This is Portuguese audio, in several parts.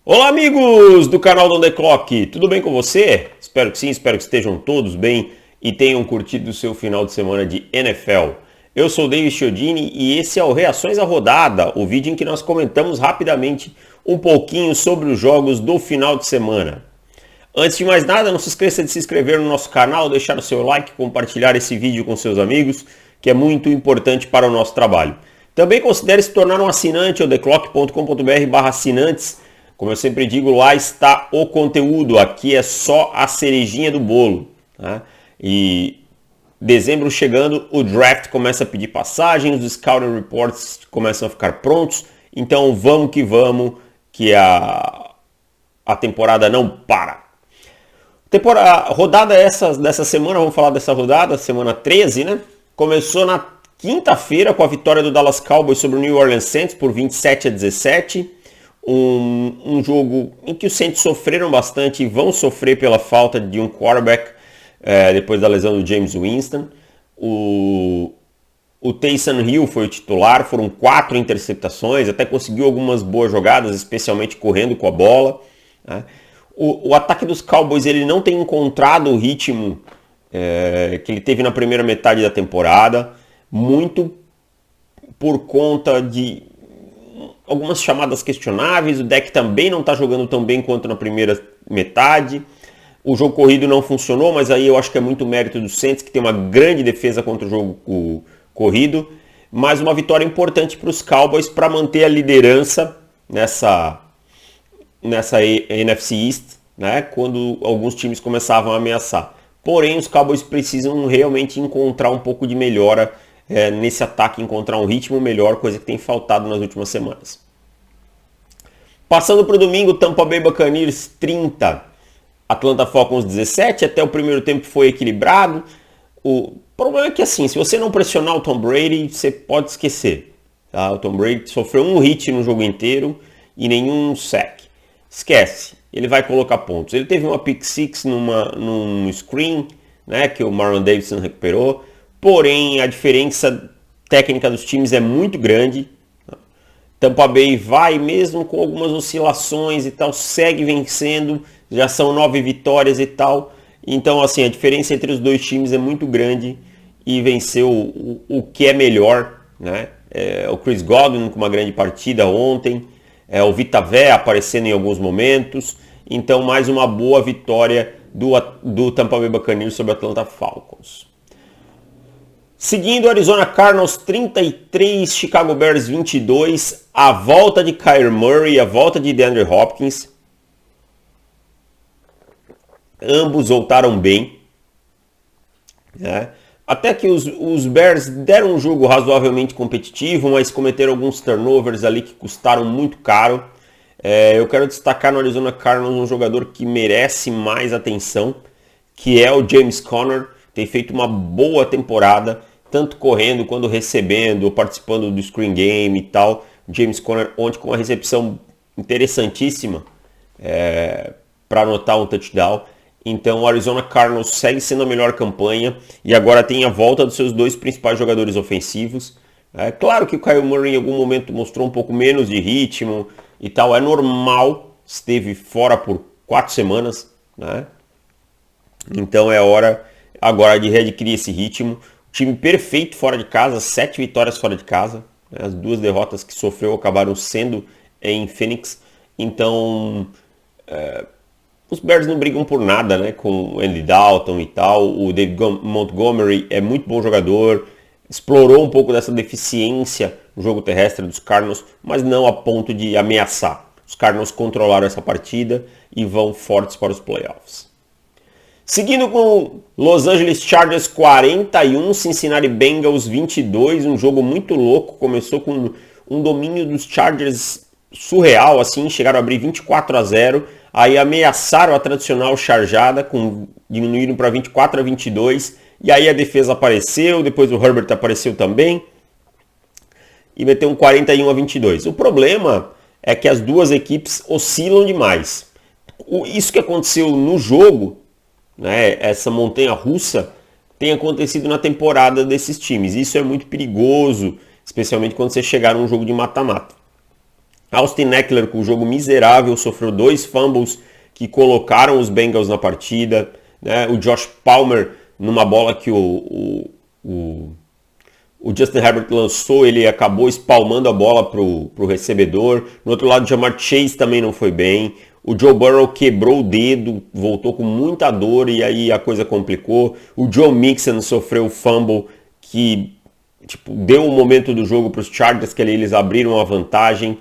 Olá amigos do canal do On The Clock, tudo bem com você? Espero que sim, espero que estejam todos bem e tenham curtido o seu final de semana de NFL. Eu sou o David Chiodini e esse é o Reações à Rodada, o vídeo em que nós comentamos rapidamente um pouquinho sobre os jogos do final de semana. Antes de mais nada, não se esqueça de se inscrever no nosso canal, deixar o seu like, compartilhar esse vídeo com seus amigos, que é muito importante para o nosso trabalho. Também considere se tornar um assinante, odeclock.com.br/assinantes. Como eu sempre digo, lá está o conteúdo, aqui é só a cerejinha do bolo. Tá? E dezembro chegando, o draft começa a pedir passagens, os scouting reports começam a ficar prontos, então vamos, que a temporada não para. Rodada dessa semana, vamos falar dessa rodada, semana 13, né? Começou na quinta-feira com a vitória do Dallas Cowboys sobre o New Orleans Saints por 27-17. Um jogo em que os Saints sofreram bastante e vão sofrer pela falta de um quarterback depois da lesão do James Winston. O Taysom Hill foi o titular, foram 4 interceptações, até conseguiu algumas boas jogadas, especialmente correndo com a bola. Né? O ataque dos Cowboys ele não tem encontrado o ritmo que ele teve na primeira metade da temporada, muito por conta de algumas chamadas questionáveis, o deck também não está jogando tão bem quanto na primeira metade. O jogo corrido não funcionou, mas aí eu acho que é muito mérito do Saints, que tem uma grande defesa contra o jogo corrido. Mas uma vitória importante para os Cowboys para manter a liderança nessa NFC East, né, quando alguns times começavam a ameaçar. Porém, os Cowboys precisam realmente encontrar um pouco de melhora nesse ataque, encontrar um ritmo melhor, coisa que tem faltado nas últimas semanas. Passando para o domingo, Tampa Bay Buccaneers 30, Atlanta Falcons 17, até o primeiro tempo foi equilibrado. O problema é que assim, se você não pressionar o Tom Brady, você pode esquecer. Tá? O Tom Brady sofreu um hit no jogo inteiro e nenhum sack. Esquece, ele vai colocar pontos. Ele teve uma pick six num screen, né, que o Marlon Davidson recuperou. Porém, a diferença técnica dos times é muito grande. Tampa Bay vai, mesmo com algumas oscilações e tal, segue vencendo. Já são 9 vitórias e tal. Então, assim, a diferença entre os dois times é muito grande e venceu o que é melhor. Né? O Chris Godwin com uma grande partida ontem. O Vita Vea aparecendo em alguns momentos. Então, mais uma boa vitória do Tampa Bay Buccaneers sobre o Atlanta Falcons. Seguindo, Arizona Cardinals 33, Chicago Bears 22, a volta de Kyler Murray, a volta de DeAndre Hopkins. Ambos voltaram bem. Né? Até que os Bears deram um jogo razoavelmente competitivo, mas cometeram alguns turnovers ali que custaram muito caro. Eu quero destacar no Arizona Cardinals um jogador que merece mais atenção, que é o James Conner. Tem feito uma boa temporada, tanto correndo quanto recebendo, participando do screen game e tal. James Conner ontem com uma recepção interessantíssima para anotar um touchdown. Então o Arizona Cardinals segue sendo a melhor campanha e agora tem a volta dos seus dois principais jogadores ofensivos. Claro que o Kyler Murray em algum momento mostrou um pouco menos de ritmo e tal, é normal, esteve fora por 4 semanas. Né? Então é hora agora de readquirir esse ritmo. Time perfeito fora de casa, 7 vitórias fora de casa. As 2 derrotas que sofreu acabaram sendo em Phoenix. Então, os Bears não brigam por nada, né? Com o Andy Dalton e tal. O David Montgomery é muito bom jogador. Explorou um pouco dessa deficiência no jogo terrestre dos Cardinals, mas não a ponto de ameaçar. Os Cardinals controlaram essa partida e vão fortes para os playoffs. Seguindo com Los Angeles Chargers 41, Cincinnati Bengals 22, um jogo muito louco, começou com um domínio dos Chargers surreal, assim, chegaram a abrir 24-0, aí ameaçaram a tradicional charjada, diminuíram para 24-22, e aí a defesa apareceu, depois o Herbert apareceu também, e meteu um 41-22. O problema é que as duas equipes oscilam demais. Isso que aconteceu no jogo, né, essa montanha russa, tem acontecido na temporada desses times. Isso é muito perigoso, especialmente quando você chegar num jogo de mata-mata. Austin Ekeler com um jogo miserável, sofreu 2 fumbles que colocaram os Bengals na partida, né? O Josh Palmer, numa bola que o Justin Herbert lançou, ele acabou espalmando a bola para o recebedor. No outro lado, o Jamar Chase também não foi bem. O Joe Burrow quebrou o dedo, voltou com muita dor e aí a coisa complicou. O Joe Mixon sofreu o fumble que deu um momento do jogo para os Chargers, que eles abriram a vantagem.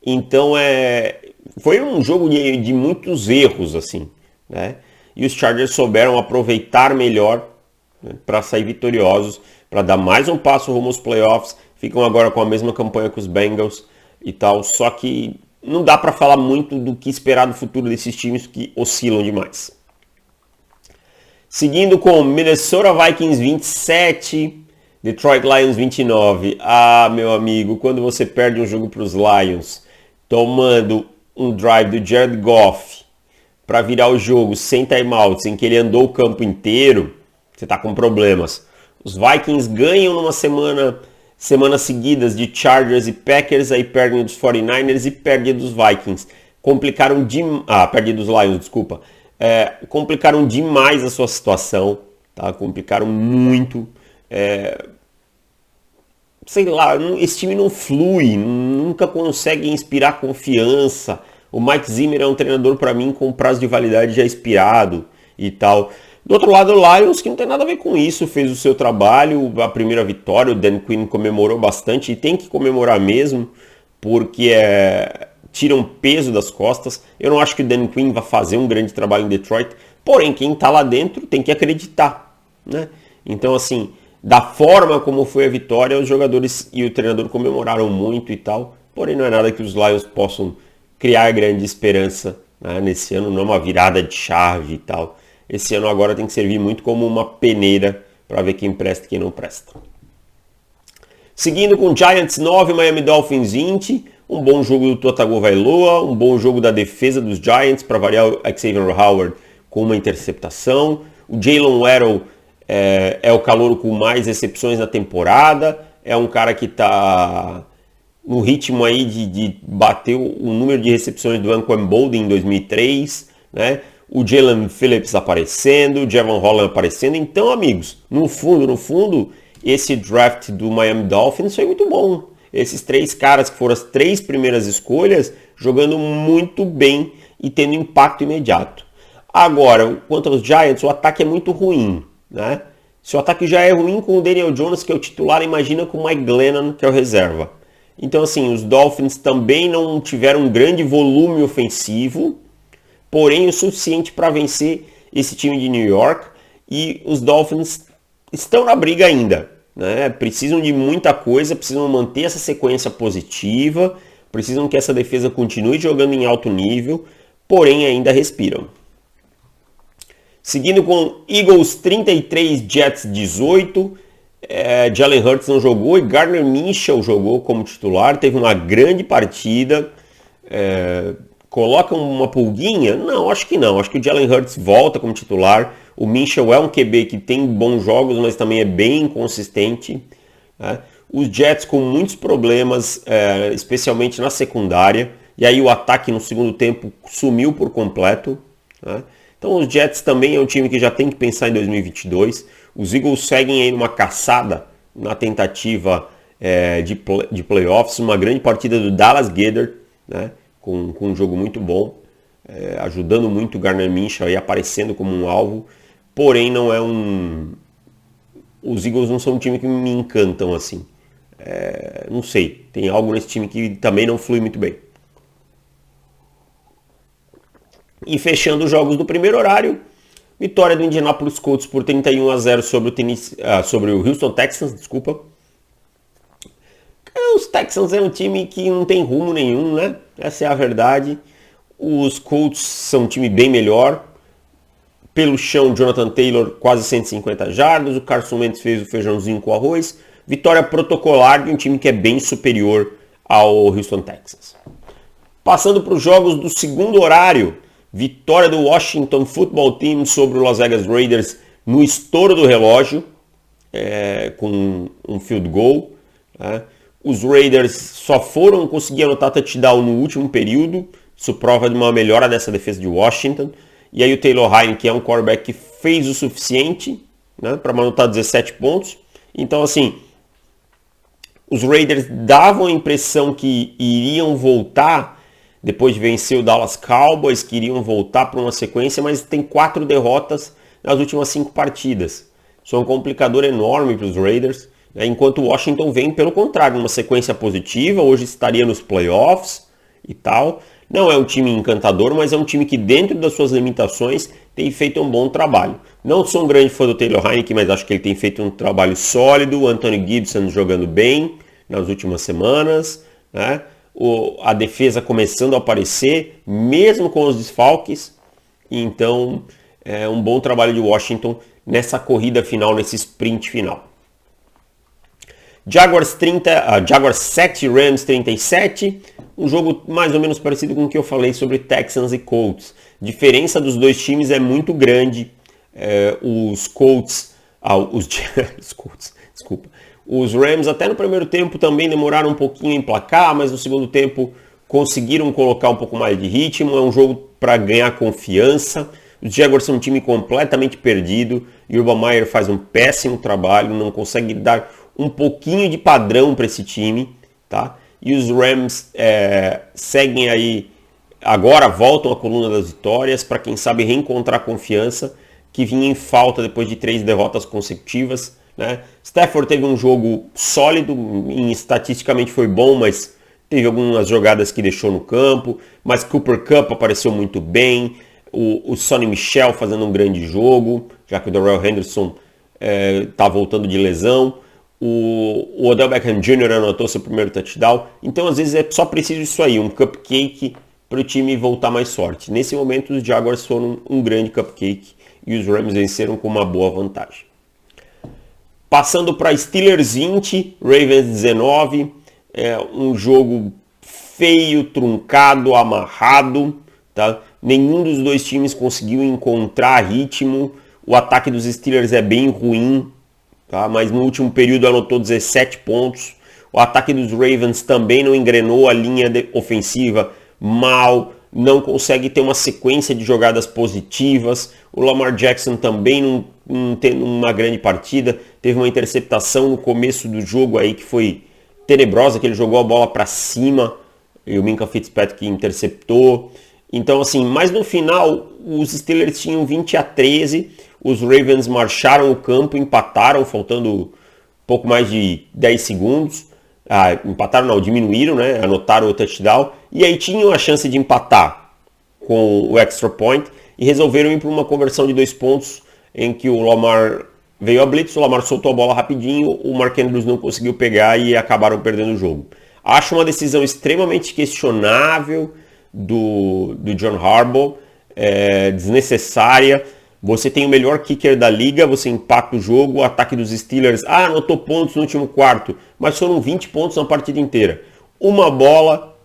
Então foi um jogo de muitos erros, assim, né? E os Chargers souberam aproveitar melhor, né, para sair vitoriosos, para dar mais um passo rumo aos playoffs. Ficam agora com a mesma campanha que os Bengals e tal, só que não dá para falar muito do que esperar do futuro desses times que oscilam demais. Seguindo com Minnesota Vikings 27, Detroit Lions 29. Ah, meu amigo, quando você perde um jogo para os Lions, tomando um drive do Jared Goff para virar o jogo sem timeouts, em que ele andou o campo inteiro, você está com problemas. Os Vikings ganham numa semanas seguidas de Chargers e Packers, aí perdem dos 49ers e perdem dos Vikings. Perdem dos Lions, desculpa. Complicaram demais a sua situação, tá? Complicaram muito. Sei lá, esse time não flui, nunca consegue inspirar confiança. O Mike Zimmer é um treinador para mim com prazo de validade já expirado e tal. Do outro lado, o Lions, que não tem nada a ver com isso, fez o seu trabalho, a primeira vitória, o Dan Quinn comemorou bastante e tem que comemorar mesmo, porque tira um peso das costas. Eu não acho que o Dan Quinn vai fazer um grande trabalho em Detroit, porém quem está lá dentro tem que acreditar, né? Então, assim, da forma como foi a vitória, os jogadores e o treinador comemoraram muito e tal, porém não é nada que os Lions possam criar grande esperança, né, nesse ano, não é uma virada de chave e tal. Esse ano agora tem que servir muito como uma peneira para ver quem presta e quem não presta. Seguindo com Giants 9, Miami Dolphins 20. Um bom jogo do Tua Tagovailoa, um bom jogo da defesa dos Giants, para variar o Xavier Howard com uma interceptação. O Jalen Waddle é o calouro com mais recepções na temporada. É um cara que está no ritmo aí de bater o número de recepções do Anquan Boldin em 2003, né? O Jalen Phillips aparecendo, o Javon Holland aparecendo. Então, amigos, no fundo, esse draft do Miami Dolphins foi muito bom. Esses 3 caras que foram as 3 primeiras escolhas, jogando muito bem e tendo impacto imediato. Agora, quanto aos Giants, o ataque é muito ruim, né? Se o ataque já é ruim com o Daniel Jones, que é o titular, imagina com o Mike Glennon, que é o reserva. Então, assim, os Dolphins também não tiveram um grande volume ofensivo, porém o suficiente para vencer esse time de New York, e os Dolphins estão na briga ainda, né? Precisam de muita coisa, precisam manter essa sequência positiva, precisam que essa defesa continue jogando em alto nível, porém ainda respiram. Seguindo com Eagles 33, Jets 18, Jalen Hurts não jogou e Gardner Minshew jogou como titular, teve uma grande partida. Coloca uma pulguinha? Não, acho que não. Acho que o Jalen Hurts volta como titular. O Minshew é um QB que tem bons jogos, mas também é bem inconsistente, né? Os Jets com muitos problemas, especialmente na secundária. E aí o ataque no segundo tempo sumiu por completo, né? Então os Jets também é um time que já tem que pensar em 2022. Os Eagles seguem aí numa caçada na tentativa de playoffs. Uma grande partida do Dallas Goedert, né? Com um jogo muito bom, ajudando muito o Gardner Minshew e aparecendo como um alvo, porém não é os Eagles não são um time que me encantam assim. Não sei, tem algo nesse time que também não flui muito bem. E fechando os jogos do primeiro horário, vitória do Indianapolis Colts por 31-0 sobre o Houston Texans, desculpa. Os Texans é um time que não tem rumo nenhum, né? Essa é a verdade. Os Colts são um time bem melhor. Pelo chão, Jonathan Taylor quase 150 jardas. O Carson Wentz fez o feijãozinho com arroz. Vitória protocolar de um time que é bem superior ao Houston Texans. Passando para os jogos do segundo horário. Vitória do Washington Football Team sobre o Las Vegas Raiders no estouro do relógio. Com um field goal, né? Os Raiders só foram conseguir anotar touchdown no último período. Isso prova de uma melhora dessa defesa de Washington. E aí o Taylor Heinicke, que é um quarterback que fez o suficiente, né, para anotar 17 pontos. Então, assim, os Raiders davam a impressão que iriam voltar depois de vencer o Dallas Cowboys, que iriam voltar para uma sequência, mas tem 4 derrotas nas últimas 5 partidas. Isso é um complicador enorme para os Raiders, né? Enquanto o Washington vem, pelo contrário, uma sequência positiva, hoje estaria nos playoffs e tal. Não é um time encantador, mas é um time que dentro das suas limitações tem feito um bom trabalho. Não sou um grande fã do Taylor Heinicke, mas acho que ele tem feito um trabalho sólido. O Anthony Gibson jogando bem nas últimas semanas, né? A defesa começando a aparecer, mesmo com os desfalques. Então, é um bom trabalho de Washington nessa corrida final, nesse sprint final. Jaguars 7, Rams 37. Um jogo mais ou menos parecido com o que eu falei sobre Texans e Colts. A diferença dos dois times é muito grande. Os Rams até no primeiro tempo também demoraram um pouquinho em emplacar, mas no segundo tempo conseguiram colocar um pouco mais de ritmo. É um jogo para ganhar confiança. Os Jaguars são um time completamente perdido. Urban Meyer faz um péssimo trabalho, não consegue dar um pouquinho de padrão para esse time, tá? E os Rams seguem aí, agora voltam à coluna das vitórias, para quem sabe reencontrar a confiança que vinha em falta depois de 3 derrotas consecutivas, né? Stafford teve um jogo sólido, estatisticamente foi bom, mas teve algumas jogadas que deixou no campo, mas Cooper Kupp apareceu muito bem, o Sonny Michel fazendo um grande jogo, já que o Darrell Henderson está voltando de lesão. O Odell Beckham Jr. anotou seu primeiro touchdown. Então, às vezes, é só preciso isso aí, um cupcake para o time voltar mais forte. Nesse momento, os Jaguars foram um grande cupcake e os Rams venceram com uma boa vantagem. Passando para Steelers 20, Ravens 19. Um jogo feio, truncado, amarrado. Tá? Nenhum dos dois times conseguiu encontrar ritmo. O ataque dos Steelers é bem ruim. Tá? Mas no último período anotou 17 pontos. O ataque dos Ravens também não engrenou, a linha ofensiva mal, não consegue ter uma sequência de jogadas positivas. O Lamar Jackson também não tendo uma grande partida, teve uma interceptação no começo do jogo aí que foi tenebrosa, que ele jogou a bola para cima e o Minkah Fitzpatrick interceptou. Então assim, mas no final os Steelers tinham 20-13, os Ravens marcharam o campo, empataram, faltando pouco mais de 10 segundos. Empataram não, diminuíram, né? Anotaram o touchdown. E aí tinham a chance de empatar com o extra point e resolveram ir para uma conversão de 2 pontos em que o Lamar veio a blitz, o Lamar soltou a bola rapidinho, o Mark Andrews não conseguiu pegar e acabaram perdendo o jogo. Acho uma decisão extremamente questionável do John Harbaugh, desnecessária. Você tem o melhor kicker da liga, você empata o jogo, o ataque dos Steelers, anotou pontos no último quarto, mas foram 20 pontos na partida inteira. Uma bola,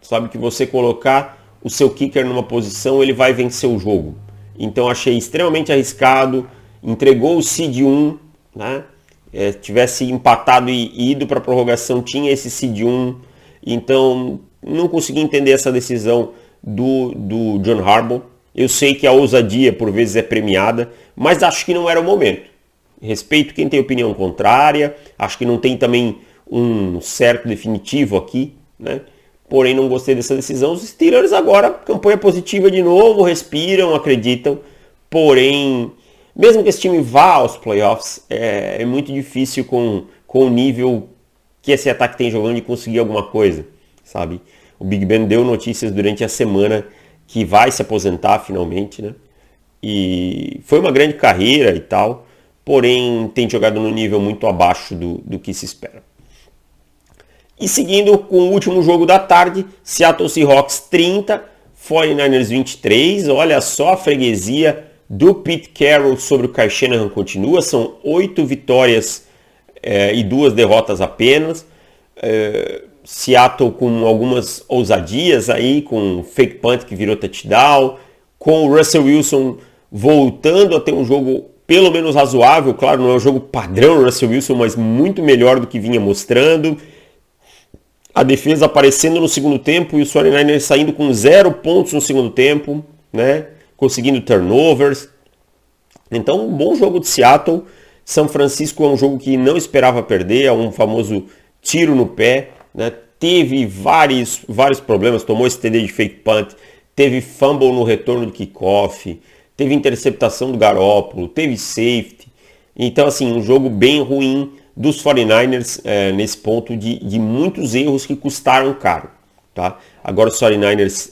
sabe, que você colocar o seu kicker numa posição, ele vai vencer o jogo. Então achei extremamente arriscado, entregou o seed 1, né? Tivesse empatado e ido para a prorrogação, tinha esse seed 1, então não consegui entender essa decisão do John Harbaugh. Eu sei que a ousadia por vezes é premiada, mas acho que não era o momento. Respeito quem tem opinião contrária, acho que não tem também um certo definitivo aqui, né? Porém não gostei dessa decisão. Os Steelers agora, campanha positiva de novo, respiram, acreditam. Porém, mesmo que esse time vá aos playoffs, é muito difícil com o nível que esse ataque tem jogando de conseguir alguma coisa, sabe? O Big Ben deu notícias durante a semana que vai se aposentar finalmente, né? E foi uma grande carreira e tal, porém tem jogado num nível muito abaixo do que se espera. E seguindo com o último jogo da tarde, Seattle Seahawks 30, 49ers 23, olha só a freguesia do Pete Carroll sobre o Kyle Shanahan continua, são 8 vitórias e 2 derrotas apenas. Seattle com algumas ousadias aí, com fake punt que virou touchdown, com o Russell Wilson voltando a ter um jogo pelo menos razoável, claro, não é um jogo padrão Russell Wilson, mas muito melhor do que vinha mostrando. a defesa aparecendo no segundo tempo e os 49ers saindo com 0 pontos no segundo tempo, né? Conseguindo turnovers. Então, um bom jogo de Seattle. São Francisco é um jogo que não esperava perder, é um famoso tiro no pé, né? Teve vários problemas, tomou esse TD de fake punt, teve fumble no retorno do kickoff, teve interceptação do Garoppolo, teve safety. Então, assim, um jogo bem ruim dos 49ers nesse ponto de muitos erros que custaram caro. Tá? Agora os 49ers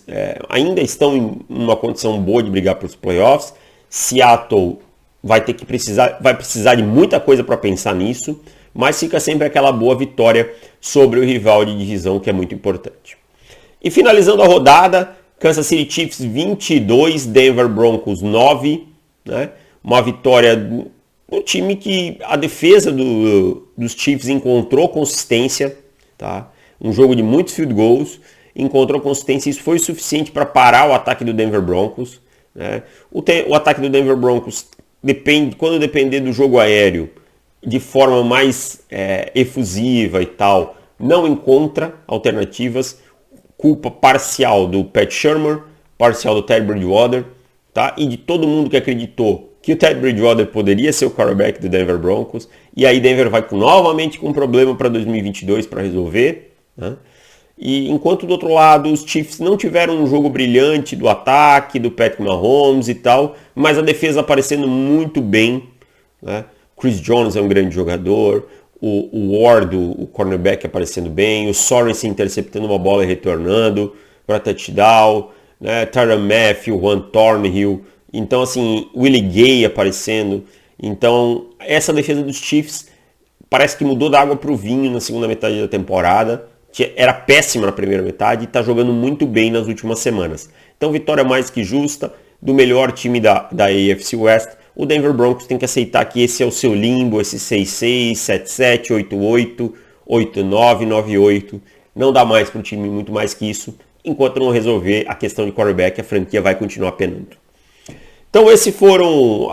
ainda estão em uma condição boa de brigar para os playoffs. Seattle vai precisar de muita coisa para pensar nisso, mas fica sempre aquela boa vitória sobre o rival de divisão, que é muito importante. E finalizando a rodada, Kansas City Chiefs 22, Denver Broncos 9, né? Uma vitória do time que a defesa dos Chiefs encontrou consistência, tá? Um jogo de muitos field goals, encontrou consistência, isso foi suficiente para parar o ataque do Denver Broncos, né? O ataque do Denver Broncos quando depender do jogo aéreo de forma mais efusiva e tal, não encontra alternativas. Culpa parcial do Pat Shurmur, parcial do Teddy Bridgewater, tá? E de todo mundo que acreditou que o Teddy Bridgewater poderia ser o quarterback do Denver Broncos. E aí Denver vai novamente com um problema para 2022 para resolver, né? E enquanto do outro lado os Chiefs não tiveram um jogo brilhante do ataque, do Patrick Mahomes e tal, mas a defesa aparecendo muito bem, né? Chris Jones é um grande jogador, o Ward, o cornerback, aparecendo bem, o Sorensen interceptando uma bola e retornando para touchdown, né? Tyrann Mathieu, Juan Thornhill, então assim, Willie Gay aparecendo. Então essa defesa dos Chiefs parece que mudou da água para o vinho na segunda metade da temporada. Era péssima na primeira metade e está jogando muito bem nas últimas semanas. Então vitória mais que justa do melhor time da AFC West. O Denver Broncos tem que aceitar que esse é o seu limbo, esse 6-6, 7-7, 8-8, 8-9, 9-8. Não dá mais para o time muito mais que isso. Enquanto não resolver a questão de quarterback, a franquia vai continuar penando. Então esses foram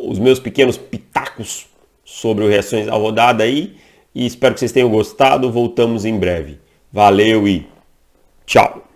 os meus pequenos pitacos sobre reações à rodada aí. E espero que vocês tenham gostado. Voltamos em breve. Valeu e tchau!